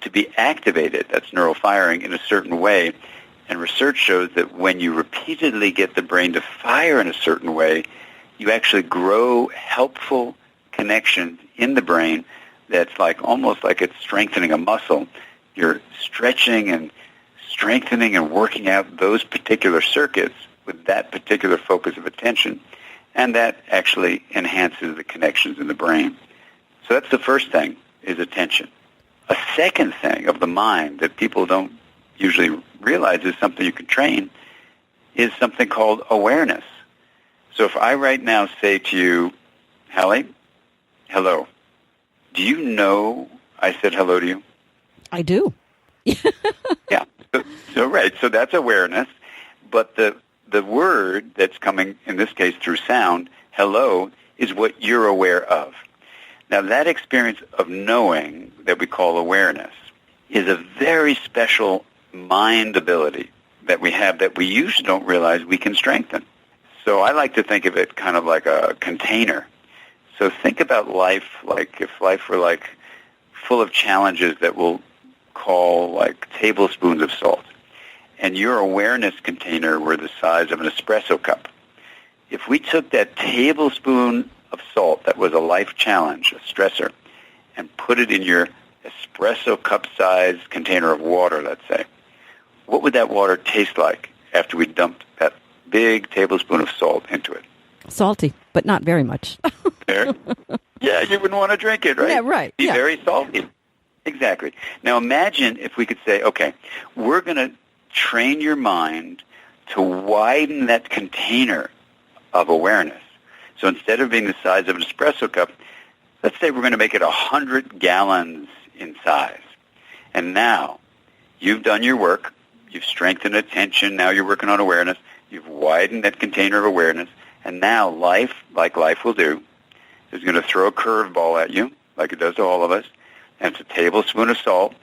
to be activated. That's neural firing in a certain way. And research shows that when you repeatedly get the brain to fire in a certain way, you actually grow helpful connections in the brain that's like almost like it's strengthening a muscle. You're stretching and strengthening and working out those particular circuits with that particular focus of attention, and that actually enhances the connections in the brain. So that's the first thing, is attention. A second thing of the mind that people don't usually realize is something you can train is something called awareness. So if I right now say to you, Halli, hello, do you know I said hello to you? I do. Yeah. So right. So that's awareness. But the word that's coming, in this case through sound, hello, is what you're aware of. Now that experience of knowing that we call awareness is a very special mind ability that we have that we usually don't realize we can strengthen. So I like to think of it kind of like a container. So think about life like if life were like full of challenges that we'll call like tablespoons of salt. And your awareness container were the size of an espresso cup. If we took that tablespoon of salt that was a life challenge, a stressor, and put it in your espresso cup-sized container of water, let's say, what would that water taste like after we dumped that big tablespoon of salt into it? Salty, but not very much. There. Yeah, you wouldn't want to drink it, right? Yeah, right. Be Yeah. very salty. Exactly. Now imagine if we could say, okay, we're going to train your mind to widen that container of awareness. So instead of being the size of an espresso cup, let's say we're going to make it 100 gallons in size. And now you've done your work. You've strengthened attention. Now you're working on awareness. You've widened that container of awareness. And now life, like life will do, is going to throw a curveball at you, like it does to all of us. And it's a tablespoon of salt.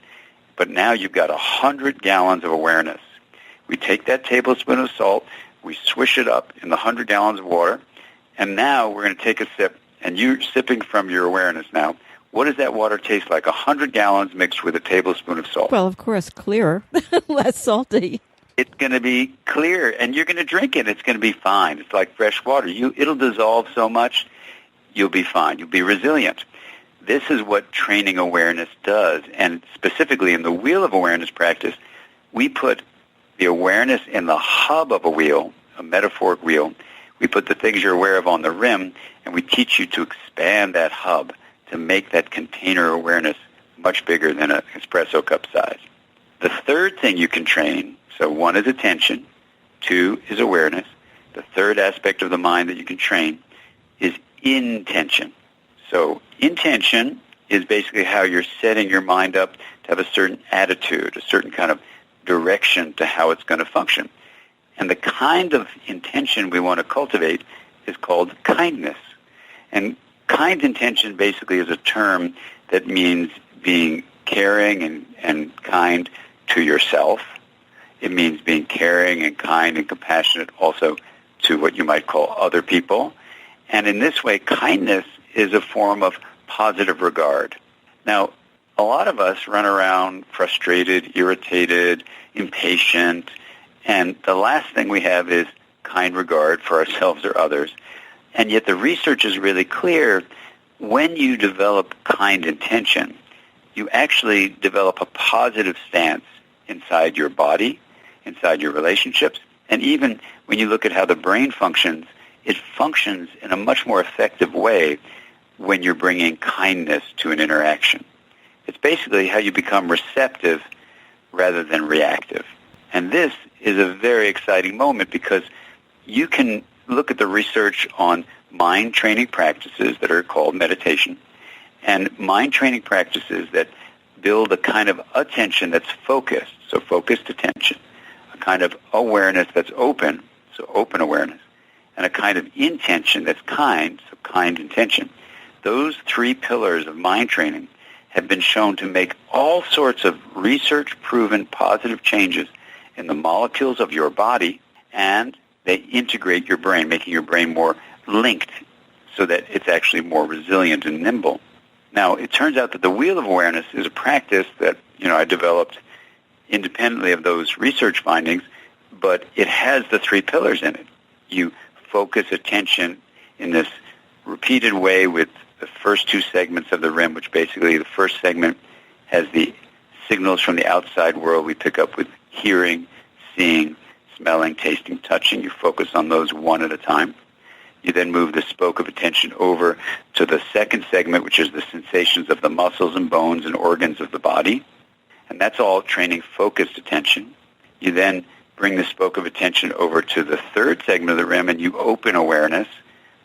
But now you've got 100 gallons of awareness. We take that tablespoon of salt. We swish it up in the 100 gallons of water. And now we're going to take a sip. And you're sipping from your awareness now. What does that water taste like? 100 gallons mixed with a tablespoon of salt. Well, of course, clearer, less salty. It's going to be clear, and you're going to drink it. It's going to be fine. It's like fresh water. It'll dissolve so much, you'll be fine. You'll be resilient. This is what training awareness does. And specifically in the wheel of awareness practice, we put the awareness in the hub of a wheel, a metaphoric wheel. We put the things you're aware of on the rim, and we teach you to expand that hub to make that container awareness much bigger than an espresso cup size. The third thing you can train, so one is attention, two is awareness. The third aspect of the mind that you can train is intention. So intention is basically how you're setting your mind up to have a certain attitude, a certain kind of direction to how it's going to function. And the kind of intention we want to cultivate is called kindness. And kind intention basically is a term that means being caring and kind to yourself. It means being caring and kind and compassionate also to what you might call other people. And in this way, kindness is a form of positive regard. Now, a lot of us run around frustrated, irritated, impatient, and the last thing we have is kind regard for ourselves or others. And yet the research is really clear. When you develop kind intention, you actually develop a positive stance inside your body, inside your relationships, and even when you look at how the brain functions, it functions in a much more effective way when you're bringing kindness to an interaction. It's basically how you become receptive rather than reactive. And this is a very exciting moment because you can look at the research on mind training practices that are called meditation and mind training practices that build a kind of attention that's focused, so focused attention, a kind of awareness that's open, so open awareness, and a kind of intention that's kind, so kind intention. Those three pillars of mind training have been shown to make all sorts of research-proven positive changes in the molecules of your body, and they integrate your brain, making your brain more linked so that it's actually more resilient and nimble. Now, it turns out that the wheel of awareness is a practice that, I developed independently of those research findings, but it has the three pillars in it. You focus attention in this repeated way with the first two segments of the REM, which basically the first segment has the signals from the outside world we pick up with hearing, seeing, smelling, tasting, touching. You focus on those one at a time. You then move the spoke of attention over to the second segment, which is the sensations of the muscles and bones and organs of the body. And that's all training focused attention. You then bring the spoke of attention over to the third segment of the REM, and you open awareness.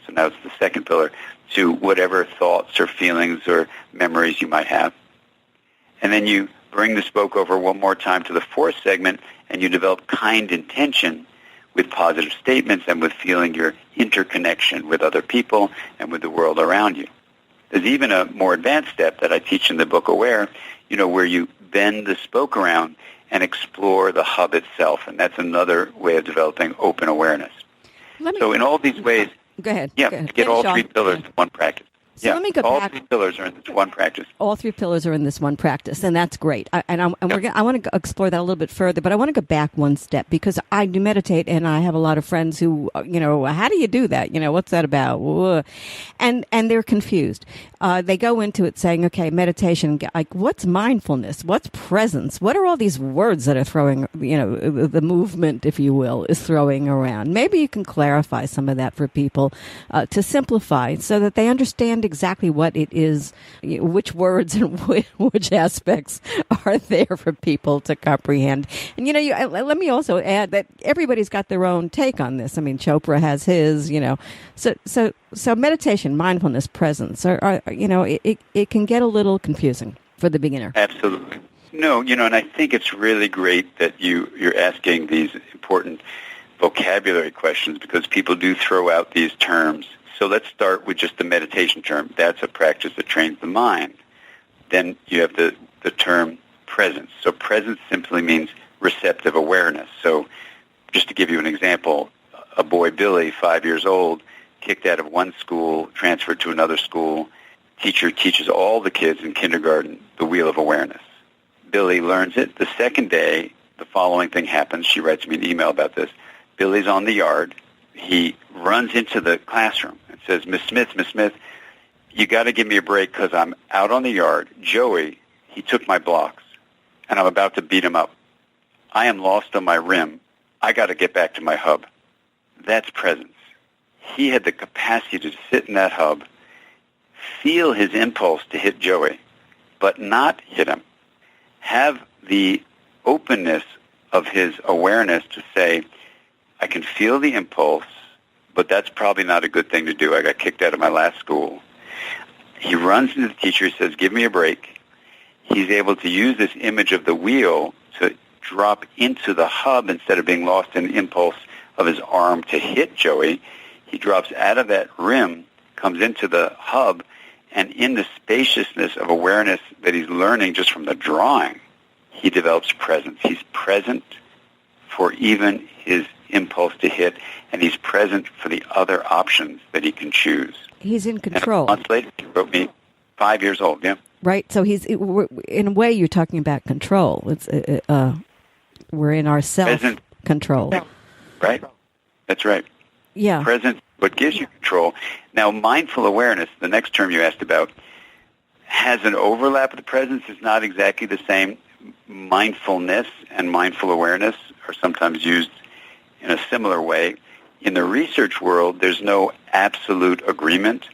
So now it's the second pillar, to whatever thoughts or feelings or memories you might have. And then you bring the spoke over one more time to the fourth segment, and you develop kind intention with positive statements and with feeling your interconnection with other people and with the world around you. There's even a more advanced step that I teach in the book Aware, where you bend the spoke around and explore the hub itself, and that's another way of developing open awareness. So in all these ways, go ahead. Get all three pillars in one practice. So let me go all back. Three pillars are in this one practice. All three pillars are in this one practice, and that's great. I want to explore that a little bit further, but I want to go back one step because I do meditate, and I have a lot of friends who, how do you do that? What's that about? And they're confused. They go into it saying, okay, meditation, like what's mindfulness? What's presence? What are all these words that are throwing, the movement, if you will, is throwing around? Maybe you can clarify some of that for people to simplify so that they understand exactly what it is, which words and which aspects are there for people to comprehend. And, let me also add that everybody's got their own take on this. I mean, Chopra has his, So meditation, mindfulness, presence, it can get a little confusing for the beginner. Absolutely. No, and I think it's really great that you're asking these important vocabulary questions because people do throw out these terms. So let's start with just the meditation term. That's a practice that trains the mind. Then you have the term presence. So presence simply means receptive awareness. So just to give you an example, a boy, Billy, 5 years old, kicked out of one school, transferred to another school. Teacher teaches all the kids in kindergarten the wheel of awareness. Billy learns it. The second day, the following thing happens. She writes me an email about this. Billy's on the yard. He runs into the classroom and says, Miss Smith, you got to give me a break because I'm out on the yard. Joey, he took my blocks, and I'm about to beat him up. I am lost on my rim. I got to get back to my hub. That's presence. He had the capacity to sit in that hub, feel his impulse to hit Joey, but not hit him. Have the openness of his awareness to say, I can feel the impulse, but that's probably not a good thing to do. I got kicked out of my last school. He runs into the teacher, says, give me a break. He's able to use this image of the wheel to drop into the hub instead of being lost in the impulse of his arm to hit Joey. He drops out of that rim, comes into the hub, and in the spaciousness of awareness that he's learning just from the drawing, he develops presence. He's present for even his impulse to hit, and he's present for the other options that he can choose. He's in control. And a month later, he wrote me, 5 years old, yeah. Right, so in a way, you're talking about control. It's we're in our self-control. Right, that's right. Yeah. Presence, what gives you control. Now, mindful awareness, the next term you asked about, has an overlap with the presence. It's not exactly the same. Mindfulness and mindful awareness are sometimes used in a similar way. In the research world, there's no absolute agreement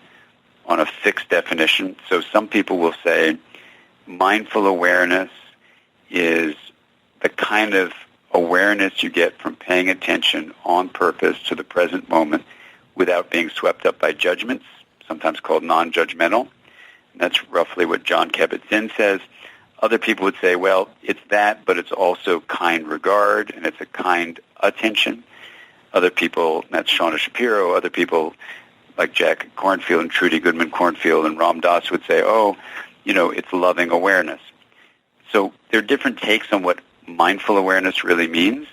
on a fixed definition. So some people will say mindful awareness is the kind of awareness you get from paying attention on purpose to the present moment without being swept up by judgments, sometimes called non-judgmental. And that's roughly what John Kabat-Zinn says. Other people would say, well, it's that, but it's also kind regard, and it's a kind attention. Other people, that's Shauna Shapiro, other people like Jack Kornfield and Trudy Goodman Kornfield and Ram Dass would say, it's loving awareness. So there are different takes on what mindful awareness really means.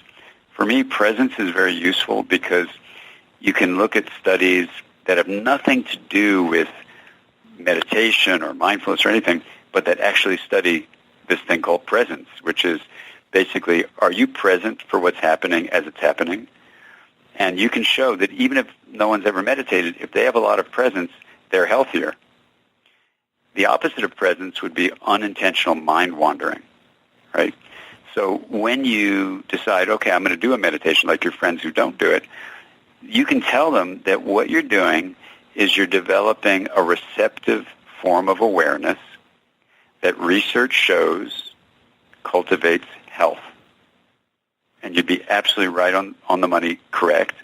For me, presence is very useful because you can look at studies that have nothing to do with meditation or mindfulness or anything, but that actually study this thing called presence, which is basically, are you present for what's happening as it's happening? And you can show that even if no one's ever meditated, if they have a lot of presence, they're healthier. The opposite of presence would be unintentional mind wandering, right? So when you decide, okay, I'm going to do a meditation, like your friends who don't do it, you can tell them that what you're doing is you're developing a receptive form of awareness that research shows cultivates health. And you'd be absolutely right on the money, correct.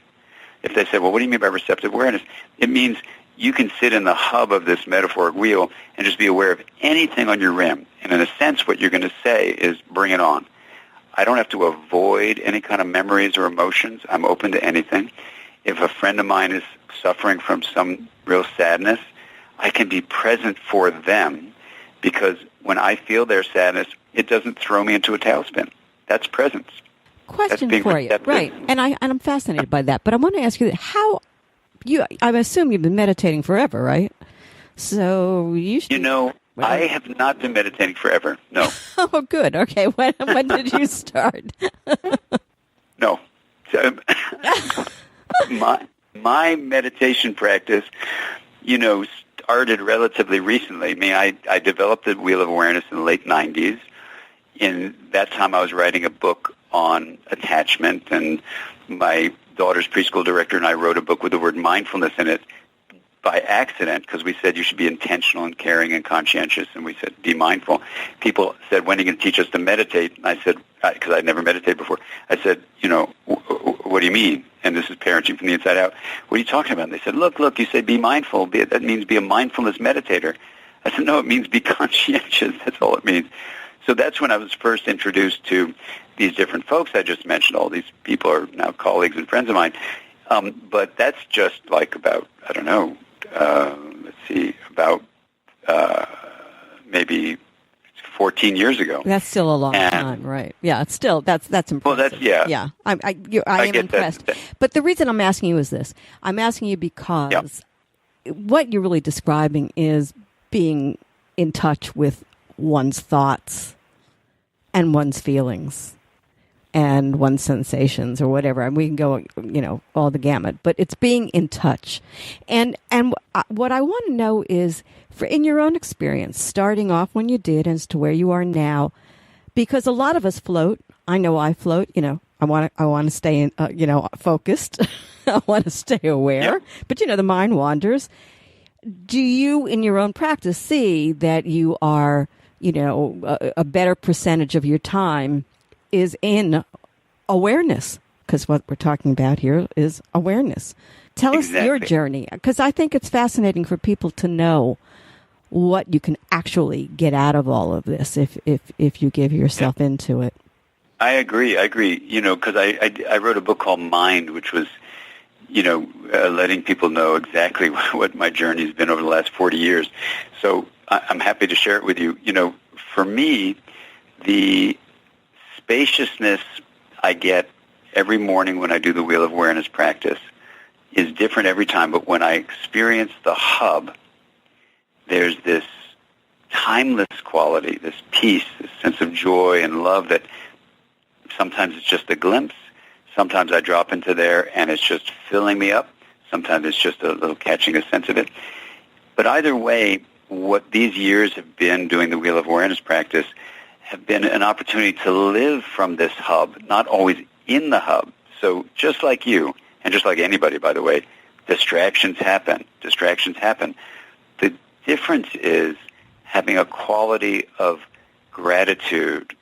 If they say, well, what do you mean by receptive awareness? It means you can sit in the hub of this metaphoric wheel and just be aware of anything on your rim. And in a sense, what you're going to say is, bring it on. I don't have to avoid any kind of memories or emotions. I'm open to anything. If a friend of mine is suffering from some real sadness, I can be present for them, because when I feel their sadness, it doesn't throw me into a tailspin. That's presence. Question for you, right? And I'm fascinated by that. But I want to ask you how I assume you've been meditating forever, right? So you should. I have not been meditating forever. No. Oh, good. Okay. When did you start? No. So, my meditation practice, started relatively recently. I mean, I developed the Wheel of Awareness in the late 90s. In that time, I was writing a book on attachment, and my daughter's preschool director and I wrote a book with the word mindfulness in it by accident, because we said you should be intentional and caring and conscientious, and we said be mindful. People said, when are you going to teach us to meditate? And I said, because I'd never meditated before, I said, what do you mean? And this is parenting from the inside out. What are you talking about? And they said, look, you say be mindful. That means be a mindfulness meditator. I said, no, it means be conscientious. That's all it means. So that's when I was first introduced to these different folks I just mentioned. All these people are now colleagues and friends of mine. But that's just like about, I don't know, maybe 14 years ago. That's still a long time, right? Yeah, it's still, that's impressive. Well, that's, yeah. Yeah, I am impressed. But the reason I'm asking you is this. I'm asking you because what you're really describing is being in touch with one's thoughts and one's feelings and one's sensations or whatever. And we can go, all the gamut, but it's being in touch. And what I want to know is, in your own experience, starting off when you did as to where you are now, because a lot of us float. I know I float, I want to stay in, focused. I want to stay aware, but the mind wanders. Do you, in your own practice, see that you are, a better percentage of your time is in awareness? Because what we're talking about here is awareness. Tell us your journey, because I think it's fascinating for people to know what you can actually get out of all of this if you give yourself into it. I agree. Because I wrote a book called Mind, which was, letting people know exactly what my journey has been over the last 40 years. So I'm happy to share it with you. For me, the spaciousness I get every morning when I do the Wheel of Awareness practice is different every time. But when I experience the hub, there's this timeless quality, this peace, this sense of joy and love that sometimes it's just a glimpse. Sometimes I drop into there and it's just filling me up. Sometimes it's just a little catching a sense of it. But either way, what these years have been doing the Wheel of Awareness practice have been an opportunity to live from this hub, not always in the hub. So just like you, and just like anybody, by the way, distractions happen. The difference is having a quality of gratitude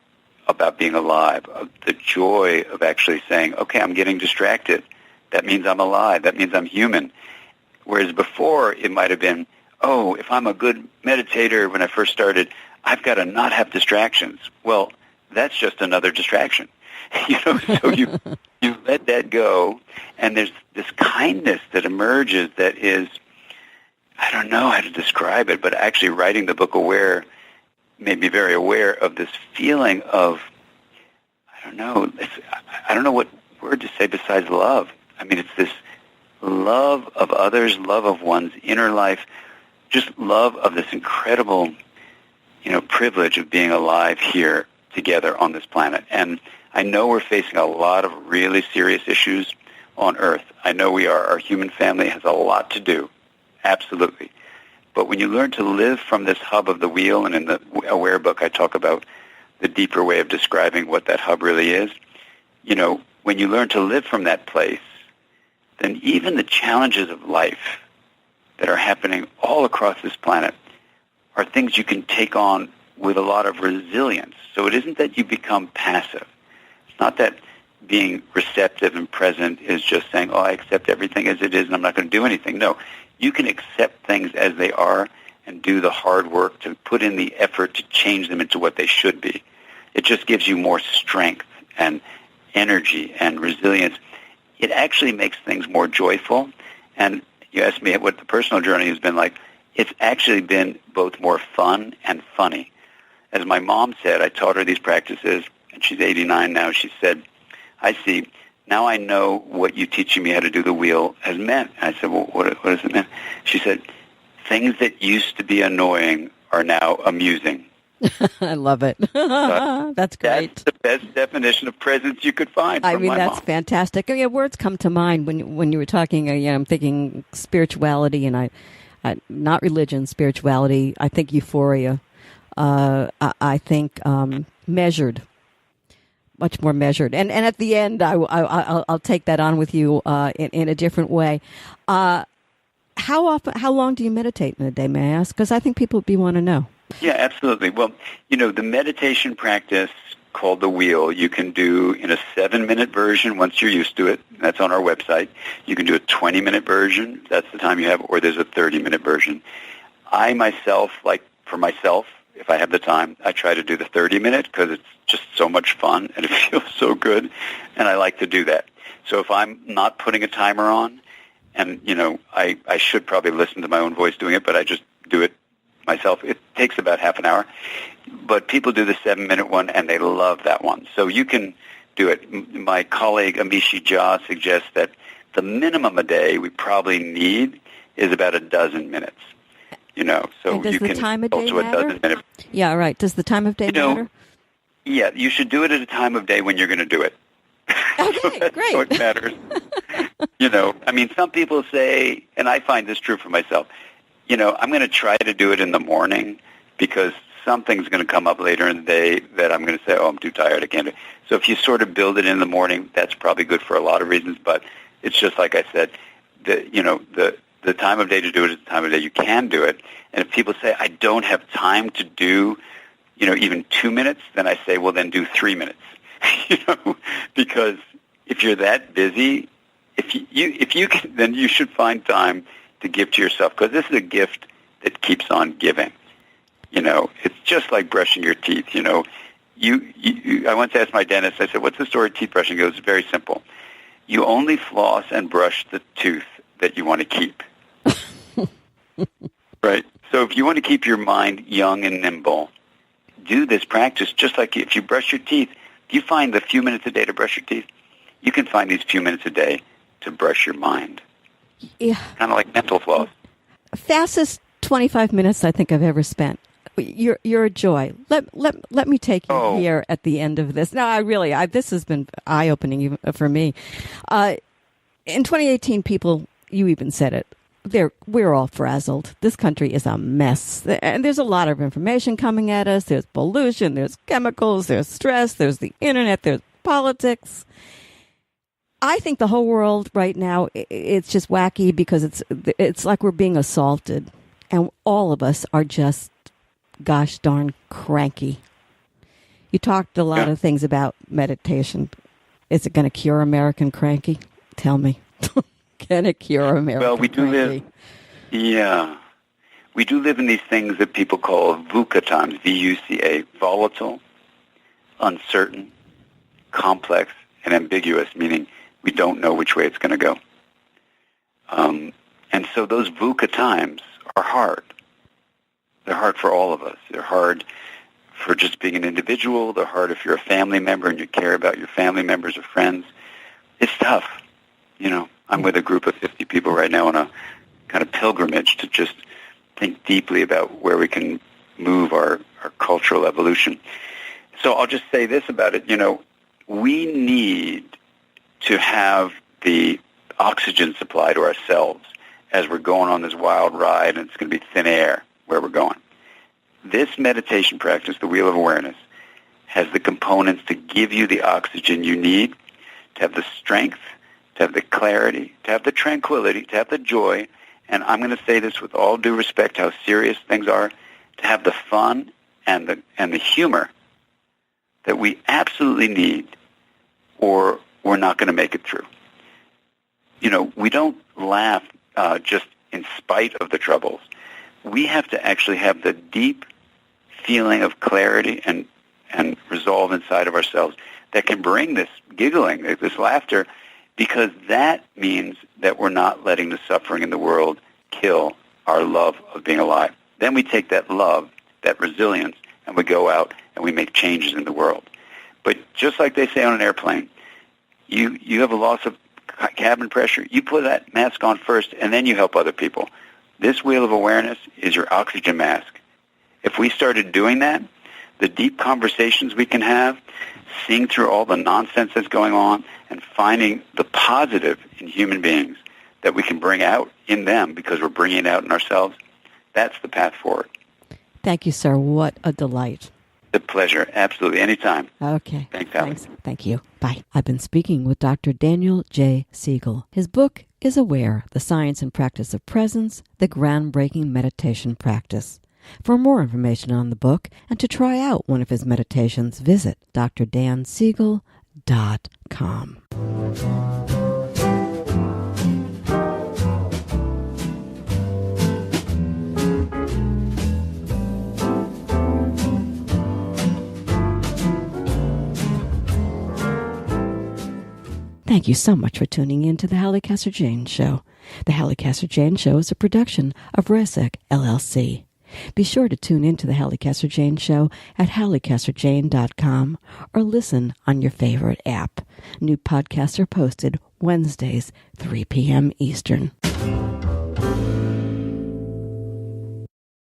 about being alive, of the joy of actually saying, okay, I'm getting distracted. That means I'm alive. That means I'm human. Whereas before, it might have been, oh, if I'm a good meditator when I first started, I've got to not have distractions. Well, that's just another distraction. So you let that go, and there's this kindness that emerges that is, I don't know how to describe it, but actually writing the book Aware made me very aware of this feeling of, I don't know what word to say besides love. I mean, it's this love of others, love of one's inner life, just love of this incredible, privilege of being alive here together on this planet. And I know we're facing a lot of really serious issues, on earth. I know we are. Our human family has a lot to do, absolutely. But when you learn to live from this hub of the wheel, and in the Aware book I talk about the deeper way of describing what that hub really is, when you learn to live from that place, then even the challenges of life that are happening all across this planet are things you can take on with a lot of resilience. So it isn't that you become passive. It's not that being receptive and present is just saying, I accept everything as it is and I'm not going to do anything. No, you can accept things as they are and do the hard work to put in the effort to change them into what they should be. It just gives you more strength and energy and resilience. It actually makes things more joyful. And you asked me what the personal journey has been like. It's actually been both more fun and funny. As my mom said, I taught her these practices, and she's 89 now. She said, I see, now I know what you teaching me how to do the wheel has meant. And I said, well, what does it mean? She said, things that used to be annoying are now amusing. I love it. That's great. That's the best definition of presence you could find. I mean, that's mom. fantastic. Yeah, words come to mind when you were talking. I'm thinking spirituality, and I not religion, spirituality. I think euphoria. I think measured, much more measured. And at the end, I'll take that on with you in a different way. How long do you meditate in a day, may I ask? Because I think people would want to know. Yeah, absolutely. Well, the meditation practice called the wheel, you can do in a 7-minute version once you're used to it. That's on our website. You can do a 20-minute version, if that's the time you have, or there's a 30-minute version. I myself, if I have the time, I try to do the 30-minute because it's just so much fun and it feels so good, and I like to do that. So if I'm not putting a timer on, and, I should probably listen to my own voice doing it, but I just do it myself. It takes about half an hour. But people do the 7-minute one, and they love that one. So you can do it. My colleague Amishi Jha suggests that the minimum a day we probably need is about a dozen minutes. So and does you the can time of day also matter? a dozen minutes. Yeah, right. Does the time of day matter? Yeah, you should do it at a time of day when you're going to do it. Okay, great. So it matters. Some people say, and I find this true for myself, I'm going to try to do it in the morning because something's going to come up later in the day that I'm going to say, I'm too tired, I can't do it. So if you sort of build it in the morning, that's probably good for a lot of reasons, but it's just like I said, the time of day to do it is the time of day you can do it. And if people say, I don't have time to do, even 2 minutes, then I say, well, then do 3 minutes. Because if you're that busy, if you can, then you should find time to give to yourself, because this is a gift that keeps on giving. It's just like brushing your teeth. I once asked my dentist, I said, what's the story of teeth brushing? He goes, it's very simple. You only floss and brush the tooth that you want to keep. Right? So if you want to keep your mind young and nimble, do this practice just like if you brush your teeth. If you find the few minutes a day to brush your teeth, you can find these few minutes a day to brush your mind. Yeah. Kind of like mental floss. Fastest 25 minutes I think I've ever spent. You're a joy. Let me take you here at the end of this. No, this has been eye-opening even for me. In 2018, people, you even said it, we're all frazzled. This country is a mess. And there's a lot of information coming at us. There's pollution, there's chemicals, there's stress, there's the internet, there's politics. I think the whole world right now, it's just wacky because it's like we're being assaulted. And all of us are just, gosh darn, cranky. You talked a lot of things about meditation. Is it going to cure American cranky? Tell me. Can it cure American cranky? We do live in these things that people call VUCA times, V-U-C-A, volatile, uncertain, complex, and ambiguous, meaning we don't know which way it's going to go. And so those VUCA times are hard. They're hard for all of us. They're hard for just being an individual. They're hard if you're a family member and you care about your family members or friends. It's tough. I'm with a group of 50 people right now on a kind of pilgrimage to just think deeply about where we can move our cultural evolution. So I'll just say this about it. We need to have the oxygen supply to ourselves as we're going on this wild ride, and it's going to be thin air where we're going. This meditation practice, the Wheel of Awareness, has the components to give you the oxygen you need, to have the strength, to have the clarity, to have the tranquility, to have the joy, and I'm going to say this with all due respect how serious things are, to have the fun and the humor that we absolutely need, or we're not going to make it through. You know, we don't laugh just in spite of the troubles. We have to actually have the deep feeling of clarity and resolve inside of ourselves that can bring this giggling, this laughter, because that means that we're not letting the suffering in the world kill our love of being alive. Then we take that love, that resilience, and we go out and we make changes in the world. But just like they say on an airplane, you have a loss of cabin pressure, you put that mask on first, and then you help other people. This Wheel of Awareness is your oxygen mask. If we started doing that, the deep conversations we can have, seeing through all the nonsense that's going on, and finding the positive in human beings that we can bring out in them because we're bringing it out in ourselves, that's the path forward. Thank you, sir. What a delight. A pleasure. Absolutely. Anytime. Okay. Thanks, Halli. Thank you. Bye. I've been speaking with Dr. Daniel J. Siegel. His book is Aware, The Science and Practice of Presence, the Groundbreaking Meditation Practice. For more information on the book and to try out one of his meditations, visit drdansiegel.com. Thank you so much for tuning in to the Halli Casser-Jayne Show. The Halli Casser-Jayne Show is a production of Resec, LLC. Be sure to tune in to the Halli Casser-Jayne Show at hallicasserjayne.com or listen on your favorite app. New podcasts are posted Wednesdays, 3 p.m. Eastern.